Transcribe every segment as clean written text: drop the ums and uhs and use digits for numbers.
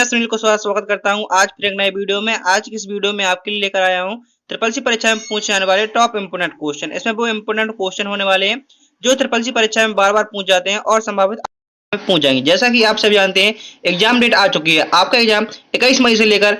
मैं सुनील को स्वागत करता हूं आज फिर एक नए वीडियो में। आज की इस वीडियो में आपके लिए लेकर आया हूं ट्रिपल सी परीक्षा में पूछे जाने वाले टॉप इंपोर्टेंट क्वेश्चन। इसमें वो इंपोर्टेंट क्वेश्चन होने वाले हैं जो ट्रिपल सी परीक्षा में बार बार पूछ जाते हैं और संभावित पूछ जाएंगे। जैसा कि आप सभी जानते हैं एग्जाम डेट आ चुकी है। आपका एग्जाम 21 मई से लेकर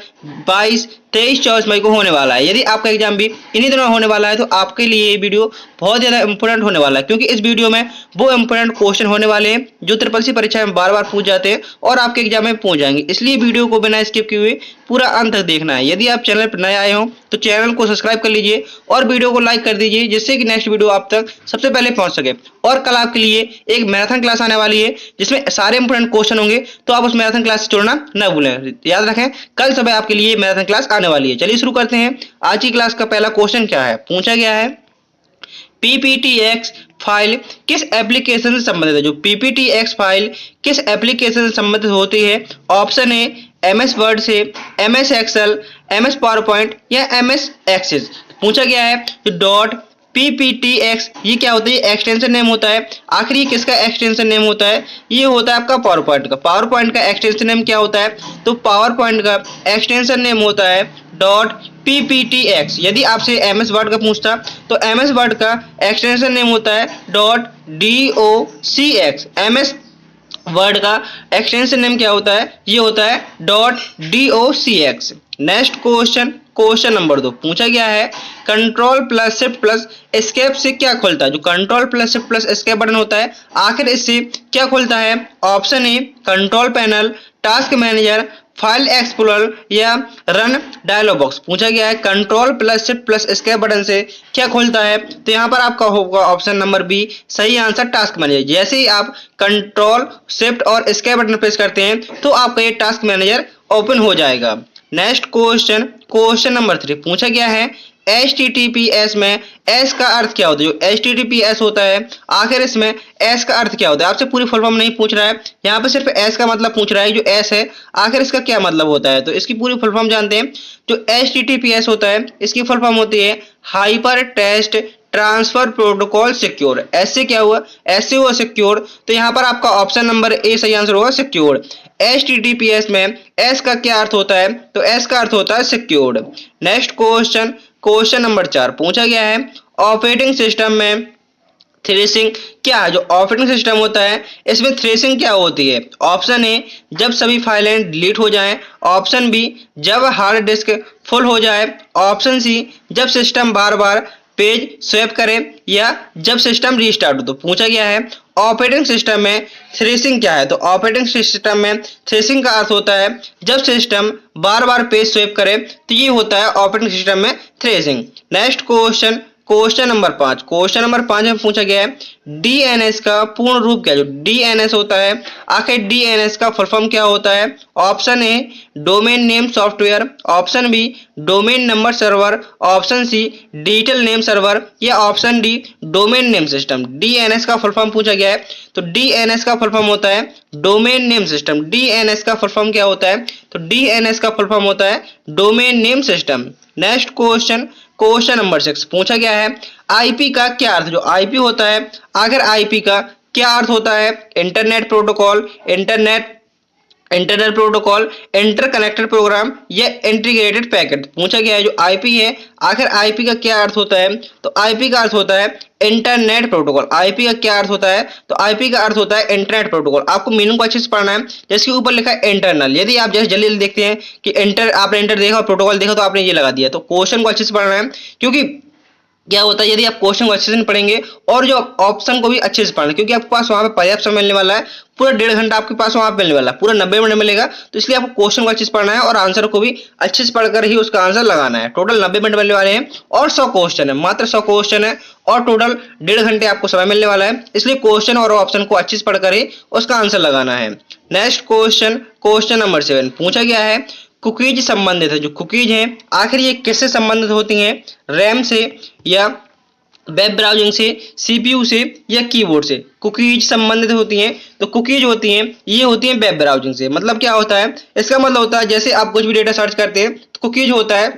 22, 23, 24 मई को होने वाला है। यदि आपका एग्जाम भी इन्हीं दिनों होने वाला है तो आपके लिए ये वीडियो बहुत ज़्यादा इंपॉर्टेंट होने वाला है, क्योंकि इस वीडियो में वो इंपॉर्टेंट क्वेश्चन होने वाले हैं जो ट्रिपल सी परीक्षा में बार बार पूछ जाते हैं और आपके एग्जाम में पूछ जाएंगे। इसलिए वीडियो को बिना स्किप किए हुए पूरा अंत तक देखना है। यदि आप चैनल पर नए आए हो तो चैनल को सब्सक्राइब कर लीजिए और वीडियो को लाइक कर दीजिए, जिससे कि नेक्स्ट वीडियो आप तक सबसे पहले पहुंच सके। और कल आपके लिए एक मैराथन क्लास आने वाली है जिसमें सारे इंपोर्टेंट क्वेश्चन होंगे, तो आप उस मैराथन क्लास से जुड़ना न भूलें। याद रखें कल सुबह आपके लिए मैराथन क्लास आने वाली है। चलिए शुरू करते हैं। आज की क्लास का पहला क्वेश्चन क्या है, पूछा गया है पीपीटीएक्स फाइल किस एप्लीकेशन से संबंधित है। जो पीपीटीएक्स फाइल किस एप्लीकेशन से संबंधित होती है? ऑप्शन ए एमएस वर्ड से, MS Excel, MS PowerPoint या एमएस एक्सेस। पूछा गया है जो डॉट पीपीटीएक्स ये क्या होता है? एक्सटेंशन नेम होता है। आखिर ये किसका एक्सटेंशन नेम होता है? ये होता है आपका पावर पॉइंट का। पावर पॉइंट का एक्सटेंशन नेम क्या होता है? तो पावर पॉइंट का एक्सटेंशन नेम होता है डॉट पीपीटीएक्स। यदि आपसे एमएस वर्ड का पूछता तो एमएस वर्ड का एक्सटेंशन नेम होता है डॉट डीओसीएक्स। एमएस वर्ड का एक्सटेंशन नेम क्या होता है? ये होता है dot DOCX. Next question, question number 2 पूछा गया है control plus shift plus escape से क्या खुलता है? जो control plus shift plus escape button होता है आखिर इससे क्या खुलता है? Option A control panel, task manager, file explorer या रन डायलॉग बॉक्स। पूछा गया है control plus shift plus escape button से क्या खुलता है? तो यहाँ पर आपका होगा ऑप्शन नंबर बी सही आंसर, टास्क मैनेजर। जैसे ही आप कंट्रोल शिफ्ट और एस्केप बटन प्रेस करते हैं तो आपका ये टास्क मैनेजर ओपन हो जाएगा। नेक्स्ट क्वेश्चन, क्वेश्चन नंबर 3 पूछा गया है HTTPS में S का अर्थ क्या होता है? जो HTTPS होता है आखिर इसमें S का अर्थ क्या होता है? आपसे पूरी फुल फॉर्म नहीं पूछ रहा है, यहाँ पे सिर्फ S का मतलब पूछ रहा है। जो S है आखिर इसका क्या मतलब होता है? तो इसकी पूरी फुल फॉर्म जानते हैं। जो HTTPS होता है इसकी फुल फॉर्म होती है hyper text transfer protocol secure. ऐसे क्या हुआ? ऐसे हुआ सिक्योर। तो यहाँ पर आपका ऑप्शन नंबर ए सही आंसर होगा सिक्योर। HTTPS में S का क्या अर्थ होता है? तो S का अर्थ होता है secured. Next question, question number 4 पूछा गया है ऑपरेटिंग सिस्टम में थ्रेसिंग क्या है? जो ऑपरेटिंग सिस्टम होता है इसमें थ्रेसिंग क्या होती है? ऑप्शन ए जब सभी फाइलें डिलीट हो जाएं, ऑप्शन बी जब हार्ड डिस्क फुल हो जाए, ऑप्शन सी जब सिस्टम बार बार पेज स्वैप करे या जब सिस्टम रीस्टार्ट हो। तो पूछा गया है ऑपरेटिंग सिस्टम में थ्रेसिंग क्या है? तो ऑपरेटिंग सिस्टम में थ्रेसिंग का अर्थ होता है जब सिस्टम बार बार पेज स्वैप करे, तो ये होता है ऑपरेटिंग सिस्टम में threshing. Next question, question number 5, question number 5 में पूछा गया है डीएनएस का पूर्ण रूप क्या है? जो डीएनएस होता है आखिर डीएनएस का फुल फॉर्म क्या होता है? Option A domain name software, option B domain number server, option C digital name server या option D domain name system. DNS का फुल फॉर्म पूछा गया है तो डीएनएस का फुल फॉर्म होता है डोमेन नेम सिस्टम। डीएनएस का फुल फॉर्म क्या होता है? तो डीएनएस का फुल फॉर्म होता है domain name system. Next question, question number 6 पूछा गया है आईपी का क्या अर्थ? जो आईपी होता है आखिर आईपी का क्या अर्थ होता है? Internet protocol, internal protocol, interconnected program या इंटीग्रेटेड पैकेट। पूछा गया है जो आईपी है आखिर आईपी का क्या अर्थ होता है? तो आईपी का अर्थ होता है इंटरनेट प्रोटोकॉल। आईपी का क्या अर्थ होता है? तो आईपी का अर्थ होता है इंटरनेट प्रोटोकॉल। आपको मीनिंग को अच्छे से पढ़ना है। जैसे कि ऊपर लिखा है इंटरनल, यदि आप जैसे जल्दी जल्दी देखते हैं कि आपने इंटर देखा और प्रोटोकॉल देखा तो आपने ये लगा दिया। तो क्वेश्चन को अच्छे से पढ़ना है, क्योंकि क्या होता है यदि आप क्वेश्चन को अच्छे से नहीं पढ़ेंगे और जो ऑप्शन को भी अच्छे से पढ़ना, क्योंकि आपके पास वहां पे पर्याप्त समय मिलने वाला है। पूरा 1.5 घंटा आपके पास वहां पे मिलने वाला है, पूरा 90 मिनट मिलेगा। तो इसलिए आपको क्वेश्चन को अच्छे से पढ़ना है और आंसर को भी अच्छे से पढ़कर ही उसका आंसर लगाना है। टोटल 90 मिनट मिलने वाले हैं और 100 क्वेश्चन है, मात्र 100 क्वेश्चन है और टोटल 1.5 घंटे आपको समय मिलने वाला है। इसलिए क्वेश्चन और ऑप्शन को अच्छे से पढ़कर ही उसका आंसर लगाना है। नेक्स्ट क्वेश्चन, क्वेश्चन नंबर 7 पूछा गया है कुकीज संबंधित है। जो कुकीज है आखिर ये किससे संबंधित होती है? रैम से या वेब ब्राउजिंग से, सीपीयू से या कीबोर्ड से? कुकीज संबंधित होती हैं। तो कुकीज होती हैं ये होती हैं वेब ब्राउजिंग से। मतलब क्या होता है? इसका मतलब होता है जैसे आप कुछ भी डेटा सर्च करते हैं तो कुकीज होता है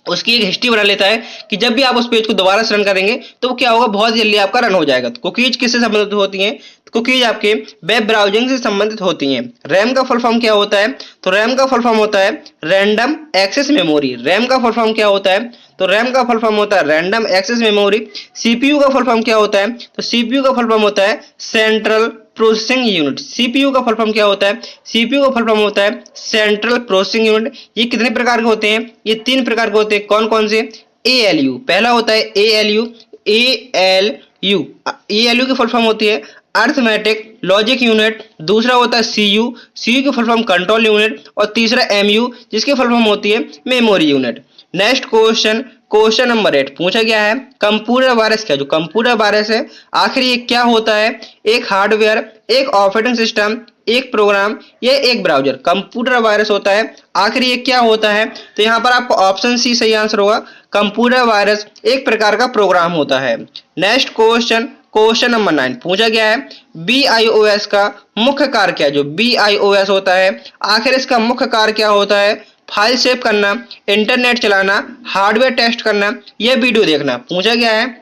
उसकी एक हिस्ट्री बना लेता है कि जब भी आप उस पेज को दोबारा से रन करेंगे तो वो क्या होगा, बहुत जल्दी आपका रन हो जाएगा। तो कुकीज किससे संबंधित होती हैं? तो कुकीज आपके वेब ब्राउजिंग से संबंधित होती हैं। रैम का फुल फॉर्म क्या होता है? तो रैम का फुल फॉर्म होता है रैंडम एक्सेस मेमोरी। रैम का फुल फॉर्म क्या होता है? तो रैम का फुल फॉर्म होता है रैंडम एक्सेस मेमोरी। सीपीयू का फुल फॉर्म क्या होता है? तो सीपीयू का फुल फॉर्म होता है सेंट्रल प्रोसेसिंग यूनिट। सीपीयू का फुल फॉर्म क्या होता है? सीपीयू का फुल फॉर्म होता है सेंट्रल प्रोसेसिंग यूनिट। ये कितने प्रकार के होते हैं? ये 3 प्रकार के होते हैं। कौन कौन से? एएलयू, पहला होता है एएलयू। एएलयू एएलयू की फुल फॉर्म होती है अर्थमेटिक लॉजिक यूनिट। दूसरा होता है सीयू, सीयू की फुल फॉर्म कंट्रोल यूनिट। और तीसरा एमयू, जिसकी फुल फॉर्म होती है memory unit. Next question, question number 8 पूछा गया है कंप्यूटर वायरस क्या? जो कंप्यूटर वायरस है आखिर ये क्या होता है? एक हार्डवेयर, एक ऑपरेटिंग सिस्टम, एक प्रोग्राम या एक ब्राउजर कंप्यूटर वायरस होता है। आखिर ये क्या होता है? तो यहाँ पर आपको ऑप्शन सी सही आंसर होगा। कंप्यूटर वायरस एक प्रकार का प्रोग्राम होता है। नेक्स्ट क्वेश्चन, क्वेश्चन नंबर 9 पूछा गया है BIOS का मुख्य कार्य क्या है? जो BIOS होता है आखिर इसका मुख्य कार्य क्या होता है? फाइल सेव करना, इंटरनेट चलाना, हार्डवेयर टेस्ट करना, यह वीडियो देखना। पूछा गया है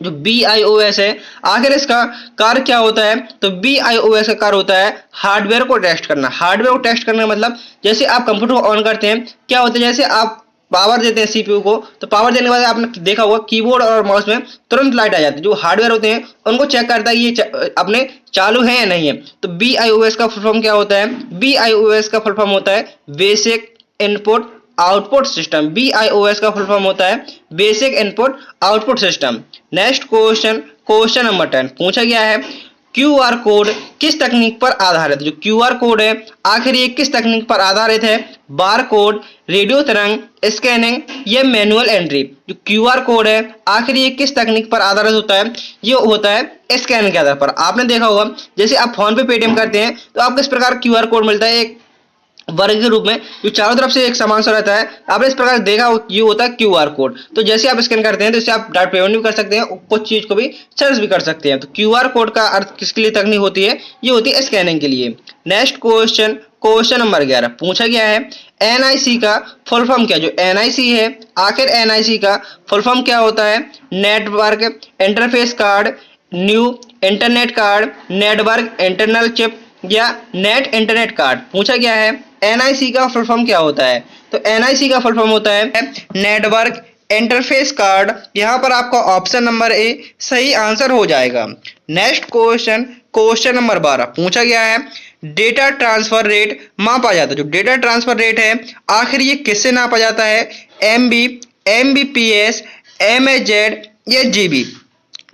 जो BIOS है आखिर इसका कार्य क्या होता है? तो BIOS का कार्य होता है हार्डवेयर को टेस्ट करना। हार्डवेयर को टेस्ट करने का मतलब जैसे आप कंप्यूटर को ऑन करते हैं, क्या होता है जैसे आप पावर देते हैं सीपीयू को, तो पावर देने के बाद आपने देखा होगा कीबोर्ड और माउस में तुरंत लाइट आ जाती है। जो हार्डवेयर होते हैं उनको चेक करता है ये अपने चालू है या नहीं है। तो BIOS का फुल फॉर्म क्या होता है? BIOS का फुल फॉर्म होता है basic input output system. BIOS का फुल फॉर्म होता है basic input output system. Next question, question number 10 पूछा गया है QR कोड किस तकनीक पर आधारित? जो QR कोड है आखिर ये किस तकनीक पर आधारित है? बार कोड, रेडियो तरंग, स्कैनिंग या मैनुअल एंट्री। जो QR कोड है आखिर ये किस तकनीक पर आधारित होता है? ये होता है स्कैन के आधार पर। आपने देखा होगा जैसे आप फोन पे पेटीएम करते हैं तो आपको इस प्रकार QR कोड मिलता है एक वर्ग के रूप में, जो चारों तरफ से एक समान सा रहता है। आपने इस प्रकार देखा ये होता है QR कोड। तो जैसे आप स्कैन करते हैं तो इससे आप डायरेक्ट पेमेंट भी कर सकते हैं, कुछ चीज को भी सर्च भी कर सकते हैं। तो QR कोड का अर्थ किसके लिए तकनीक होती है? ये होती है स्कैनिंग के लिए। नेक्स्ट क्वेश्चन, क्वेश्चन नंबर 11 पूछा गया है NIC का फुल फॉर्म क्या? जो NIC है आखिर NIC का फुल फॉर्म क्या होता है? Network interface card, new internet card, network internal chip या नेट इंटरनेट कार्ड। पूछा गया है NIC का फुल फॉर्म क्या होता है? तो NIC का फुल फॉर्म होता है नेटवर्क इंटरफेस कार्ड। यहाँ पर आपका ऑप्शन नंबर ए सही आंसर हो जाएगा। नेक्स्ट क्वेश्चन, क्वेश्चन नंबर 12 पूछा गया है डेटा ट्रांसफर रेट मापा जाता है। जो डेटा ट्रांसफर रेट है आखिर ये किससे नापा जाता है? MB, MBPS, MAZ या GB।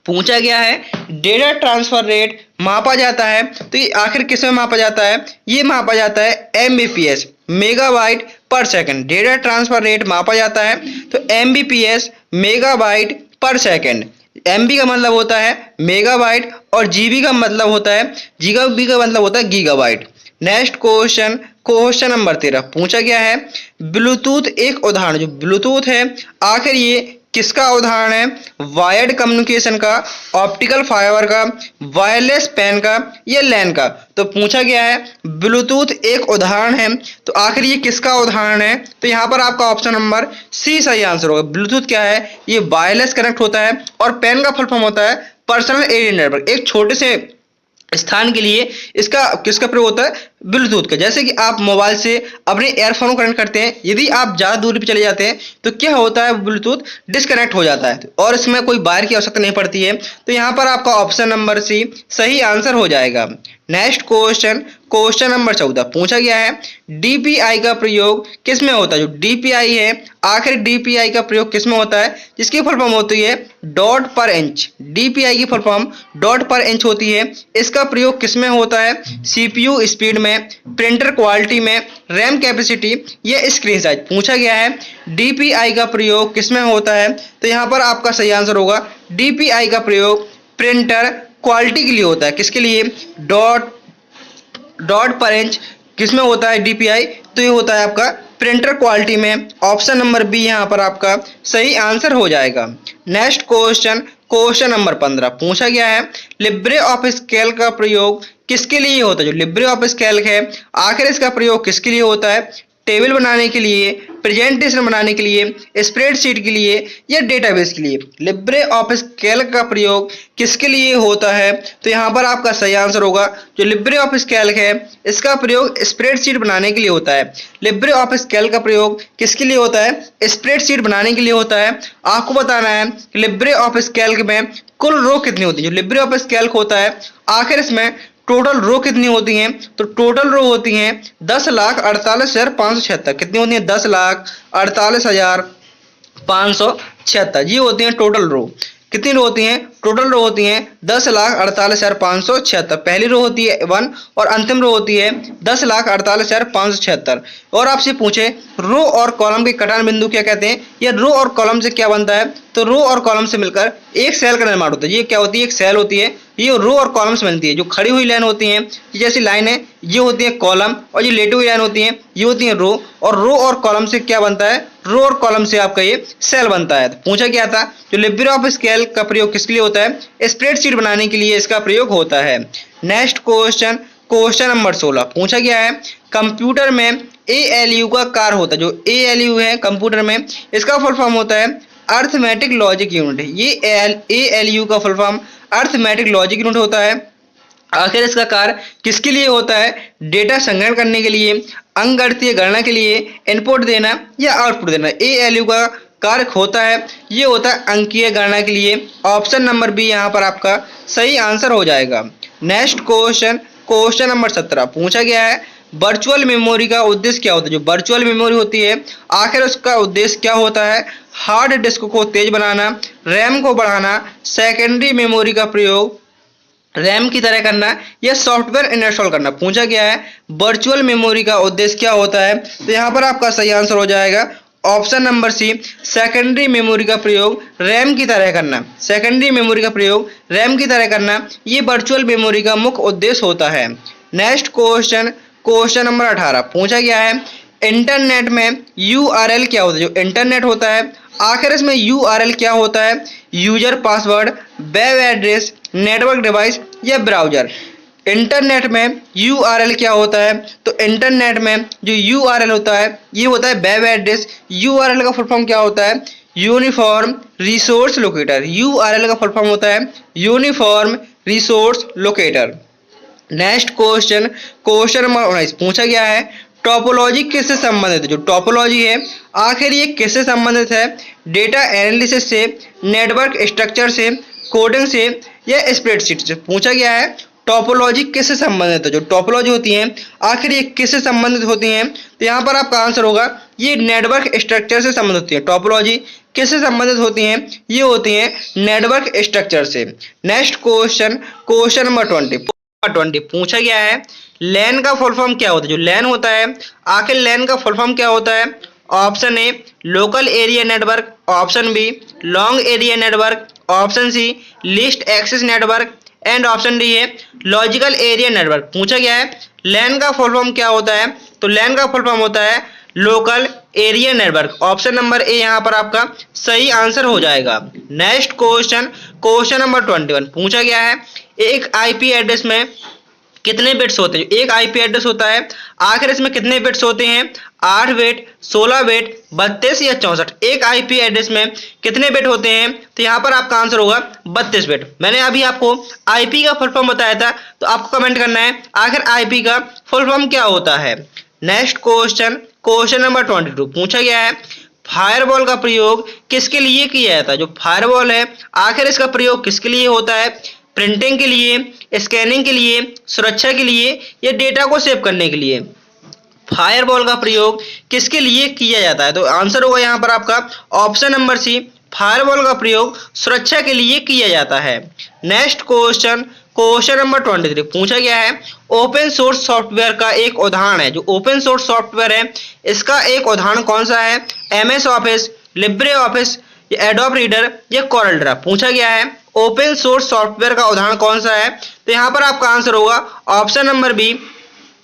पूछा गया है डेटा ट्रांसफर रेट मापा जाता है तो ये आखिर किसमें मापा जाता है? ये मापा जाता है MBPS मेगाबाइट पर सेकंड। डेटा ट्रांसफर रेट मापा जाता है तो MBPS मेगाबाइट पर सेकंड। MB का मतलब होता है मेगाबाइट और GB का मतलब होता है GB का मतलब होता है gigabyte. Next question, question number 13 पूछा गया है ब्लूटूथ एक उदाहरण। जो ब्लूटूथ है आखिर ये किसका उदाहरण है? वायर्ड कम्युनिकेशन का, ऑप्टिकल फाइबर का, वायरलेस पैन का या लैन का। तो पूछा गया है ब्लूटूथ एक उदाहरण है तो आखिर ये किसका उदाहरण है? तो यहाँ पर आपका ऑप्शन नंबर सी सही आंसर होगा। ब्लूटूथ क्या है? ये वायरलेस कनेक्ट होता है और पैन का फुल फॉर्म होता है पर्सनल एरिया नेटवर्क। एक छोटे से स्थान के लिए इसका किसका प्रयोग होता है? ब्लूटूथ का। जैसे कि आप मोबाइल से अपने एयरफोन को कनेक्ट करते हैं, यदि आप ज़्यादा दूरी पे चले जाते हैं तो क्या होता है? ब्लूटूथ डिस्कनेक्ट हो जाता है और इसमें कोई वायर की आवश्यकता नहीं पड़ती है। तो यहाँ पर आपका ऑप्शन नंबर सी सही आंसर हो जाएगा। नेक्स्ट क्वेश्चन, क्वेश्चन नंबर 14 पूछा गया है DPI का प्रयोग किस में होता है? जो DPI है आखिर DPI का प्रयोग किस में होता है? जिसकी फुल फॉर्म होती है डॉट पर इंच। DPI की फुल फॉर्म डॉट पर इंच होती है। इसका प्रयोग किस में होता है? CPU स्पीड में, प्रिंटर क्वालिटी में, रैम कैपेसिटी या स्क्रीन साइज। पूछा गया है DPI का प्रयोग किस में होता है? तो यहाँ पर आपका सही आंसर होगा DPI का प्रयोग प्रिंटर क्वालिटी के लिए होता है। किसके लिए? डॉट पर इंच किसमें होता है DPI? तो ये होता है आपका प्रिंटर क्वालिटी में। ऑप्शन नंबर बी यहाँ पर आपका सही आंसर हो जाएगा। नेक्स्ट क्वेश्चन, क्वेश्चन नंबर 15 पूछा गया है लिब्रे ऑफिस कैल्क का प्रयोग किसके लिए होता है? जो लिब्रे ऑफिस कैल्क है आखिर इसका प्रयोग किसके लिए होता है? टेबल बनाने के लिए, प्रेजेंटेशन बनाने के लिए, स्प्रेडशीट के लिए या डेटाबेस के लिए। लिब्रे ऑफिस कैल्क का प्रयोग किसके लिए होता है? तो यहाँ पर आपका सही आंसर होगा जो लिब्रे ऑफिस कैल्क है इसका प्रयोग स्प्रेडशीट बनाने के लिए होता है। लिब्रे ऑफिस कैल्क का प्रयोग किसके लिए होता है? स्प्रेडशीट बनाने के लिए होता है। आपको बताना है कि लिब्रे ऑफिस कैल्क में कुल रो कितनी होती है। जो लिब्रे ऑफिस कैल्क होता है आखिर इसमें टोटल रो कितनी होती हैं? तो टोटल रो होती हैं 10,48,576। कितनी होती हैं? 10,48,576 ये होती हैं टोटल रो। कितनी रो होती हैं? टोटल रो होती हैं 10,48,576। पहली रो होती है 1 और अंतिम रो होती है 10,48,576। और आपसे पूछे रो और कॉलम के कटान बिंदु क्या कहते हैं या रो और कॉलम से क्या बनता है? तो रो और कॉलम से मिलकर एक सेल का निर्माण होता है। ये क्या होती है? एक सेल होती है। ये रो और कॉलम से मिलती है। जो खड़ी हुई लाइन होती है जैसी लाइन है ये होती है कॉलम, और ये लेटी हुई लाइन होती है ये होती है रो। और रो और कॉलम से क्या बनता है? रो और कॉलम से आपका ये सेल बनता है। तो पूछा क्या था जो लिब्रे ऑफिस कैल्क का प्रयोग किसके लिए होता है? स्प्रेडशीट बनाने के लिए इसका प्रयोग होता है। नेक्स्ट क्वेश्चन, क्वेश्चन नंबर 16 पूछा गया है कंप्यूटर में ALU का कार्य होता है। जो ALU है कंप्यूटर में इसका फुल फॉर्म होता है अर्थमेटिक लॉजिक यूनिट। ये ALU का full form arithmetic logic unit होता है। आखिर इसका कार्य किसके लिए होता है? डेटा संग्रहण करने के लिए, अंकगणितीय गणना के लिए, इनपुट देना या आउटपुट देना। ALU का कार्य होता है ये होता है अंकीय गणना के लिए। ऑप्शन नंबर बी यहाँ पर आपका सही आंसर हो जाएगा। नेक्स्ट क्वेश्चन, क्वेश्चन नंबर 17 पूछा गया है वर्चुअल मेमोरी का उद्देश्य क्या होता है। जो वर्चुअल मेमोरी होती है आखिर उसका उद्देश्य क्या होता है? हार्ड डिस्क को तेज बनाना, रैम को बढ़ाना, सेकेंडरी मेमोरी का प्रयोग रैम की तरह करना या सॉफ्टवेयर इंस्टॉल करना। पूछा गया है वर्चुअल मेमोरी का उद्देश्य क्या होता है? तो यहाँ पर आपका सही आंसर हो जाएगा option number C, secondary memory का प्रयोग रैम की तरह करना। सेकेंडरी मेमोरी का प्रयोग रैम की तरह करना ये वर्चुअल मेमोरी का मुख्य उद्देश्य होता है। नेक्स्ट क्वेश्चन, क्वेश्चन नंबर 18 पूछा गया है इंटरनेट में URL क्या होता है। जो इंटरनेट होता है आखिर इसमें URL क्या होता है? User password, web address, network device या ब्राउजर। इंटरनेट में URL क्या होता है? तो इंटरनेट में जो URL होता है ये होता है वेब एड्रेस। URL का फुल फॉर्म क्या होता है? Uniform resource locator. URL का फुल फॉर्म होता है uniform resource locator. Next question, question number 19 पूछा गया है टोपोलॉजी किससे संबंधित है। जो टोपोलॉजी है आखिर ये किससे संबंधित है? डेटा एनालिसिस से, नेटवर्क स्ट्रक्चर से, कोडिंग से या स्प्रेडशीट से। पूछा गया है टोपोलॉजी किससे संबंधित है। जो टोपोलॉजी होती है आखिर ये किससे संबंधित होती हैं? तो यहाँ पर आपका आंसर होगा ये नेटवर्क स्ट्रक्चर से संबंधित होती है। टोपोलॉजी किससे संबंधित होती हैं? ये होती हैं नेटवर्क स्ट्रक्चर से। नेक्स्ट क्वेश्चन, क्वेश्चन नंबर 20 पूछा गया है लैन का फुल फॉर्म क्या होता है। जो लैन होता है आखिर लैन का फुल फॉर्म क्या होता है? Option A local area network, option B long area network, option C list access network and option D है लॉजिकल एरिया नेटवर्क। पूछा गया है लैन का फुल फॉर्म क्या होता है? तो लैन का फुल फॉर्म होता है local area network. Option number A यहाँ पर आपका सही आंसर हो जाएगा। नेक्स्ट क्वेश्चन, क्वेश्चन नंबर 21 पूछा गया है एक आईपी एड्रेस में कितने बिट्स होते हैं। एक आईपी एड्रेस होता है आखिर इसमें कितने बिट्स होते हैं? 8 बिट, 16 बिट, 32 या 64। एक आईपी एड्रेस में कितने बिट होते हैं? तो यहाँ पर आपका आंसर होगा 32 बिट। मैंने अभी आपको आईपी का फुल फॉर्म बताया था तो आपको कमेंट करना है आखिर आईपी का फुल फॉर्म क्या होता है। नेक्स्ट क्वेश्चन, क्वेश्चन नंबर 22 पूछा गया है फायरवॉल का प्रयोग किसके लिए किया जाता है। जो फायरवॉल है आखिर इसका प्रयोग किसके लिए होता है? प्रिंटिंग के लिए, स्कैनिंग के लिए, सुरक्षा के लिए या डेटा को सेव करने के लिए। फायरवॉल का प्रयोग किसके लिए किया जाता है? तो आंसर होगा यहाँ पर आपका ऑप्शन नंबर सी, फायरवॉल का प्रयोग सुरक्षा के लिए किया जाता है। नेक्स्ट क्वेश्चन, क्वेश्चन नंबर 23 पूछा गया है ओपन सोर्स सॉफ्टवेयर का एक उदाहरण है। जो ओपन सोर्स सॉफ्टवेयर है इसका एक उदाहरण कौन सा है? MS office, Libre office, adobe reader या कोरल ड्रा। पूछा गया है ओपन सोर्स सॉफ्टवेयर का उदाहरण कौन सा है? तो यहाँ पर आपका आंसर होगा option number B,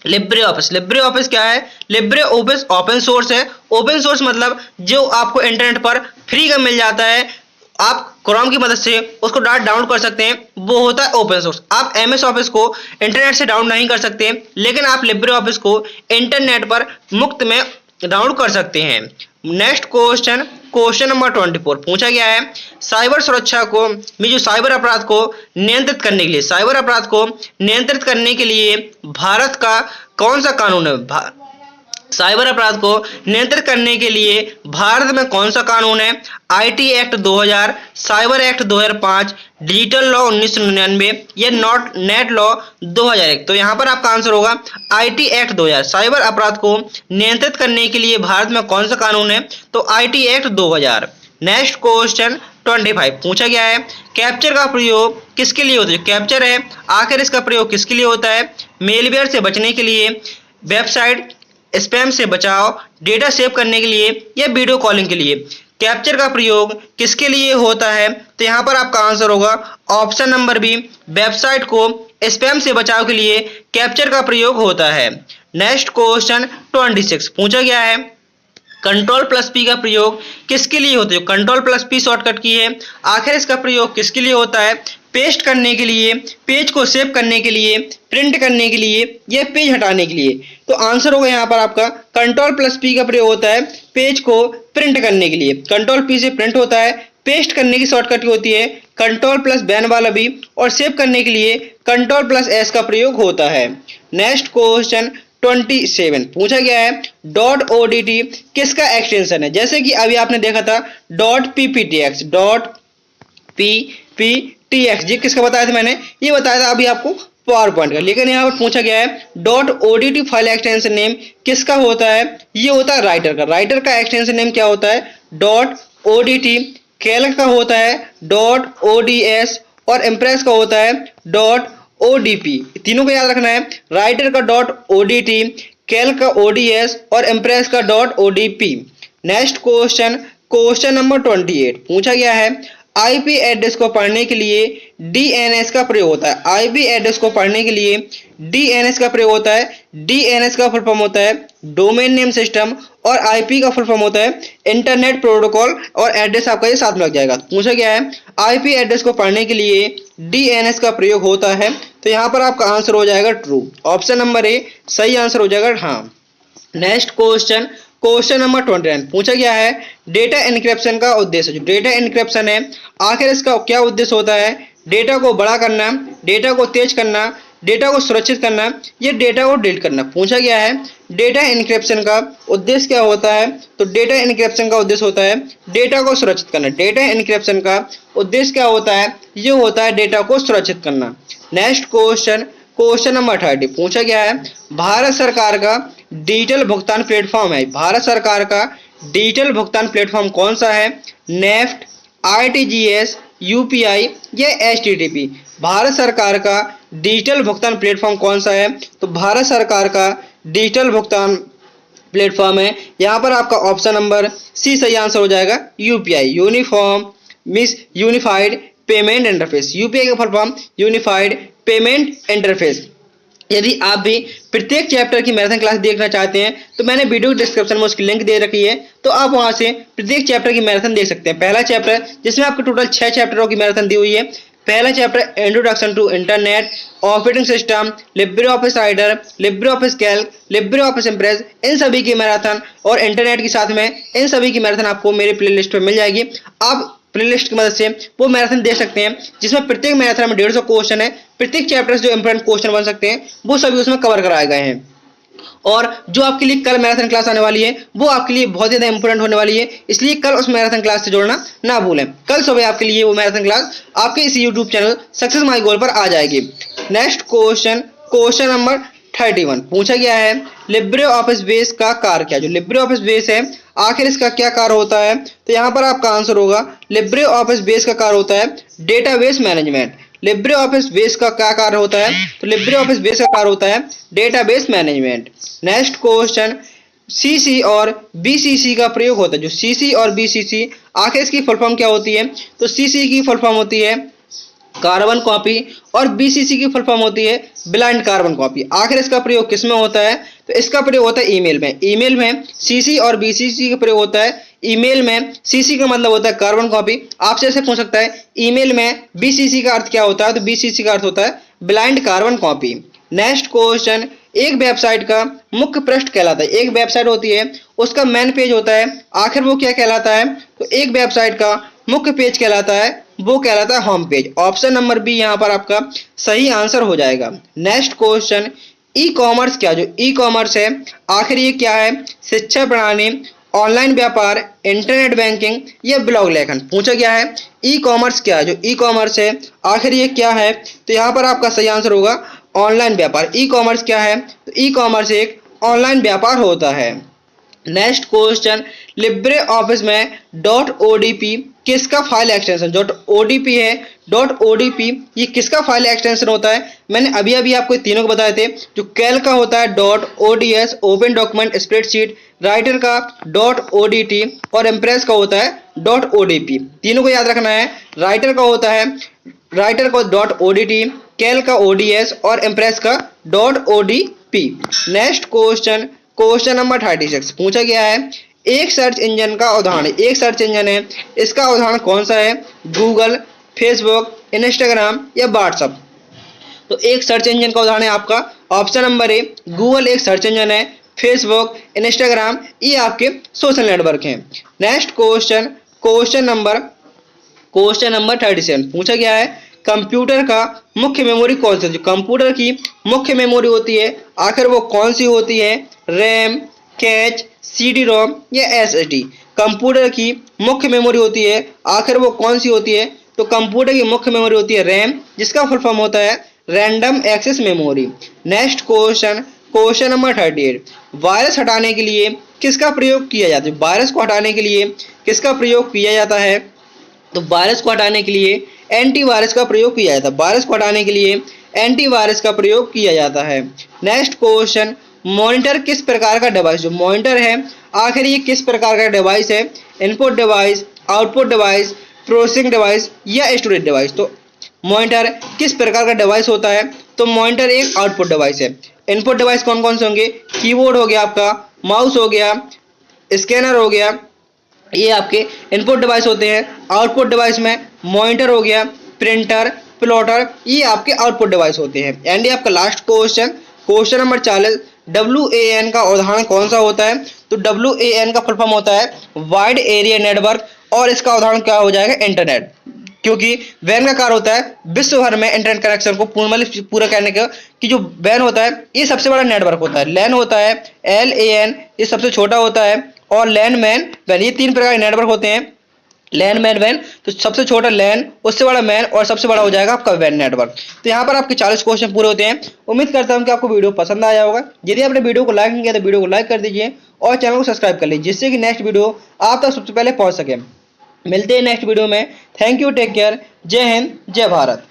LibreOffice. LibreOffice क्या है? लिब्रे ऑफिस ओपन सोर्स है। ओपन सोर्स मतलब जो आपको इंटरनेट पर फ्री का मिल जाता है, आप क्रोम की मदद से उसको डाउनलोड कर सकते हैं, वो होता है ओपन सोर्स। आप MS ऑफिस को इंटरनेट से डाउनलोड नहीं कर सकते, लेकिन आप लिब्रे ऑफिस को इंटरनेट पर मुफ्त में डाउनलोड कर सकते हैं। नेक्स्ट क्वेश्चन, क्वेश्चन नंबर 24 पूछा गया है साइबर सुरक्षा को में जो साइबर अपराध को नियंत्रित करने के लिए, साइबर अपराध को नियंत्रित करने के लिए भारत का कौन सा कानून है? साइबर अपराध को नियंत्रित करने के लिए भारत में कौन सा कानून है? IT act 2000, cyber act 2005, digital law 1999 या नॉट नेट लॉ 2001। तो यहाँ पर आपका आंसर होगा आईटी एक्ट 2000। साइबर अपराध को नियंत्रित करने के लिए भारत में कौन सा कानून है? तो आईटी एक्ट 2000। नेक्स्ट क्वेश्चन 25 पूछा गया है कैप्चर का प्रयोग किसके लिए होता है? कैप्चर है आखिर इसका प्रयोग किसके लिए होता है? मेलवेयर से बचने के लिए, वेबसाइट स्पैम से बचाव, डेटा सेव करने के लिए या वीडियो कॉलिंग के लिए। कैप्चर का प्रयोग किसके लिए होता है? तो यहाँ पर आपका आंसर होगा ऑप्शन नंबर बी, वेबसाइट को स्पैम से बचाव के लिए कैप्चर का प्रयोग होता है। नेक्स्ट क्वेश्चन 26 पूछा गया है कंट्रोल प्लस पी का प्रयोग किसके लिए होता है? कंट्रोल प्लस पी शॉर्टकट की है, आखिर इसका प्रयोग किसके लिए होता है? पेस्ट करने के लिए, पेज को सेव करने के लिए, प्रिंट करने के लिए या पेज हटाने के लिए। तो आंसर होगा यहाँ पर आपका कंट्रोल प्लस पी का प्रयोग होता है पेज को प्रिंट करने के लिए। कंट्रोल पी से प्रिंट होता है, पेस्ट करने की शॉर्टकट होती है कंट्रोल प्लस बैन वाला बी, और सेव करने के लिए कंट्रोल प्लस एस का प्रयोग होता है। नेक्स्ट क्वेश्चन 27 पूछा गया है डॉट ओडीटी किसका एक्सटेंशन है? जैसे कि अभी आपने देखा था डॉट पीपीटीएक्स, डॉट पीपीटीएक्स, ये किसका बताया था मैंने? ये बताया था अभी आपको पावर पॉइंट का। लेकिन यहाँ पर पूछा गया है dot ODT file extension name किसका होता है? ये होता है राइटर का। राइटर का एक्सटेंशन नेम क्या होता है? Dot ODT. कैल्क का होता है डॉट ओडीएस और इम्प्रेस का होता है डॉट ओडीपी। तीनों को याद रखना है, राइटर का डॉट ओडीटी, कैल्क का ओडीएस और इम्प्रेस का dot ODP. Next question, question number 28 पूछा गया है आईपी एड्रेस को पढ़ने के लिए डीएनएस का प्रयोग होता है। आईपी एड्रेस को पढ़ने के लिए डीएनएस का प्रयोग होता है। डीएनएस का फुल फॉर्म होता है डोमेन नेम सिस्टम, और आईपी का फुल फॉर्म होता है इंटरनेट प्रोटोकॉल, और एड्रेस आपका ये साथ में लग जाएगा। पूछा गया है आईपी एड्रेस को पढ़ने के लिए डीएनएस का प्रयोग होता है, तो यहाँ पर आपका आंसर हो जाएगा ट्रू। ऑप्शन नंबर ए सही आंसर हो जाएगा हाँ। नेक्स्ट क्वेश्चन, क्वेश्चन नंबर 29 पूछा गया है डेटा एन्क्रिप्शन का उद्देश्य। जो डेटा एन्क्रिप्शन है आखिर इसका क्या उद्देश्य होता है? डेटा को बड़ा करना, डेटा को तेज करना, डेटा को सुरक्षित करना, ये डेटा को डिलीट करना। पूछा गया है डेटा एन्क्रिप्शन का उद्देश्य क्या होता है? तो डेटा एन्क्रिप्शन का उद्देश्य होता है डेटा को सुरक्षित करना। डेटा एन्क्रिप्शन का उद्देश्य क्या होता है? ये होता है डेटा को सुरक्षित करना। नेक्स्ट क्वेश्चन, क्वेश्चन नंबर 30 पूछा गया है भारत सरकार का डिजिटल भुगतान प्लेटफॉर्म है। भारत सरकार का डिजिटल भुगतान प्लेटफॉर्म कौन सा है? नेफ्ट, आरटीजीएस, यूपीआई या एचटीटीपी। भारत सरकार का डिजिटल भुगतान प्लेटफॉर्म कौन सा है? तो भारत सरकार का डिजिटल भुगतान प्लेटफॉर्म है यहाँ पर आपका ऑप्शन नंबर सी सही आंसर हो जाएगा UPI, unified payment interface. UPI का full form unified payment interface. यदि आप भी प्रत्येक चैप्टर की मैराथन क्लास देखना चाहते हैं तो मैंने वीडियो डिस्क्रिप्शन में उसकी लिंक दे रखी है, तो आप वहां से प्रत्येक चैप्टर की मैराथन देख सकते हैं। पहला चैप्टर जिसमें आपको टोटल 6 चैप्टरों की मैराथन दी हुई है। पहला chapter introduction to internet, operating system, Libre Office Writer, Libre Office Calc, Libre Office Impress, इन सभी की मैराथन और इंटरनेट के साथ में इन सभी की मैराथन आपको मेरे प्लेलिस्ट में मिल जाएगी। आप प्लेलिस्ट की मदद से वो मैराथन देख सकते हैं जिसमें प्रत्येक मैराथन में 150 क्वेश्चन है। प्रत्येक चैप्टर से जो इंपॉर्टेंट क्वेश्चन बन सकते हैं वो सभी उसमें कवर कराए गए हैं। और जो आपके लिए कल मैराथन क्लास आने वाली है वो आपके लिए बहुत ज़्यादा इंपॉर्टेंट होने वाली है, इसलिए कल उस मैराथन क्लास से जुड़ना ना भूलें। कल सुबह आपके लिए वो मैराथन क्लास आपके इस यूट्यूब चैनल सक्सेस माई गोल पर आ जाएगी। नेक्स्ट क्वेश्चन, क्वेश्चन नंबर 31 पूछा गया है लिब्रे ऑफिस बेस का कार्य क्या? जो लिब्रे ऑफिस बेस है आखिर इसका क्या कार्य होता है? तो यहाँ पर आपका आंसर होगा लिब्रे ऑफिस बेस का कार्य होता है database management. Libre office base का क्या कार्य होता है? तो लिब्रे ऑफिस बेस का कार्य होता है database management. Next question, CC और बीसीसी का प्रयोग होता है। जो सीसी और बीसीसी आखिर इसकी फुल फॉर्म क्या होती है? तो सीसी की फुल फॉर्म होती है कार्बन कॉपी और बीसीसी की फुल फॉर्म होती है ब्लाइंड कार्बन कॉपी। आखिर इसका प्रयोग किस में होता है? तो इसका प्रयोग होता है ईमेल में। ईमेल में सीसी और बीसीसी का प्रयोग होता है। ईमेल में सीसी का मतलब होता है कार्बन कॉपी। आपसे ऐसे पूछ सकता है ईमेल में बीसीसी का अर्थ क्या होता है? तो बीसीसी का अर्थ होता है blind carbon copy. Next question, एक वेबसाइट का मुख्य पृष्ठ कहलाता है। एक वेबसाइट होती है उसका मेन पेज होता है, आखिर वो क्या कहलाता है? तो एक वेबसाइट का मुख्य पेज कहलाता है, वो कहलाता है home page. Option number B यहाँ पर आपका सही आंसर हो जाएगा। नेक्स्ट क्वेश्चन, ई कॉमर्स क्या? जो ई कॉमर्स है आखिर ये क्या है? शिक्षा प्रणाली, ऑनलाइन व्यापार, इंटरनेट बैंकिंग या ब्लॉग लेखन। पूछा गया है ई कॉमर्स क्या है? जो ई कॉमर्स है आखिर ये क्या है? तो यहाँ पर आपका सही आंसर होगा ऑनलाइन व्यापार। ई कॉमर्स क्या है? तो ई कॉमर्स एक ऑनलाइन व्यापार होता है। नेक्स्ट क्वेश्चन, लिब्रे ऑफिस में .odp किसका फाइल एक्सटेंशन? .odp है, .odp ये किसका फाइल एक्सटेंशन होता है? मैंने अभी अभी आपको तीनों को बताए थे। जो कैल का होता है .ods open document spreadsheet, writer का .odt और इम्प्रेस का होता है .odp। तीनों को याद रखना है। राइटर का होता है .odt, कैल का ods और इम्प्रेस का .odp। Next question, question number 36 पूछा गया है एक सर्च इंजन का उदाहरण। एक सर्च इंजन है, इसका उदाहरण कौन सा है? गूगल, फेसबुक, इंस्टाग्राम या व्हाट्सएप। तो एक सर्च इंजन का उदाहरण है आपका ऑप्शन नंबर ए गूगल एक सर्च इंजन है, फेसबुक, इंस्टाग्राम ये आपके सोशल नेटवर्क हैं। नेक्स्ट क्वेश्चन, क्वेश्चन नंबर 37 पूछा गया है कंप्यूटर का मुख्य मेमोरी कौन सी? जो कंप्यूटर की मुख्य मेमोरी होती है आखिर वो कौन सी होती है? रैम, कैच, CD रोम या SSD। कंप्यूटर की मुख्य मेमोरी होती है आखिर वो कौन सी होती है? तो कंप्यूटर की मुख्य मेमोरी होती है रैम, जिसका फुल फॉर्म होता है random access memory. Next question, question number 38 virus हटाने के लिए किसका प्रयोग किया जाता है? वायरस को हटाने के लिए किसका प्रयोग किया जाता है? तो वायरस को हटाने के लिए एंटीवायरस का प्रयोग किया जाता है। वायरस को हटाने के लिए एंटीवायरस का प्रयोग किया जाता है। नेक्स्ट क्वेश्चन, मॉनिटर किस प्रकार का डिवाइस? जो मॉनिटर है आखिर ये किस प्रकार का डिवाइस है? Input device, output device, processing device या स्टोरेज डिवाइस। तो मॉनिटर किस प्रकार का डिवाइस होता है? तो मॉनिटर एक आउटपुट डिवाइस है। इनपुट डिवाइस कौन कौन से होंगे? कीबोर्ड हो गया आपका, माउस हो गया, स्कैनर हो गया, ये आपके इनपुट डिवाइस होते हैं। आउटपुट डिवाइस में मॉनिटर हो गया, प्रिंटर, प्लॉटर ये आपके आउटपुट डिवाइस होते हैं। एंड ये आपका last question, question number 40 WAN का उदाहरण कौन सा होता है? तो WAN का फुल फॉर्म होता है वाइड एरिया नेटवर्क और इसका उदाहरण क्या हो जाएगा? इंटरनेट। क्योंकि वैन का कार्य होता है विश्व भर में इंटरनेट कनेक्शन को पूरा करने का। कि जो वैन होता है ये सबसे बड़ा नेटवर्क होता है। लैन होता है LAN ये सबसे छोटा होता है और लैन मैन वैन, ये तीन प्रकार के नेटवर्क होते हैं। लैन मैन वैन, तो सबसे छोटा लैन, उससे बड़ा मैन और सबसे बड़ा हो जाएगा आपका वैन नेटवर्क। तो यहाँ पर आपके 40 क्वेश्चन पूरे होते हैं। उम्मीद करता हूँ कि आपको वीडियो पसंद आया होगा। यदि आपने वीडियो को लाइक नहीं किया तो वीडियो को लाइक कर दीजिए और चैनल को सब्सक्राइब कर लीजिए, जिससे कि नेक्स्ट वीडियो आप तक सबसे पहले पहुँच सके। मिलते हैं नेक्स्ट वीडियो में। थैंक यू, टेक केयर, जय हिंद, जय भारत।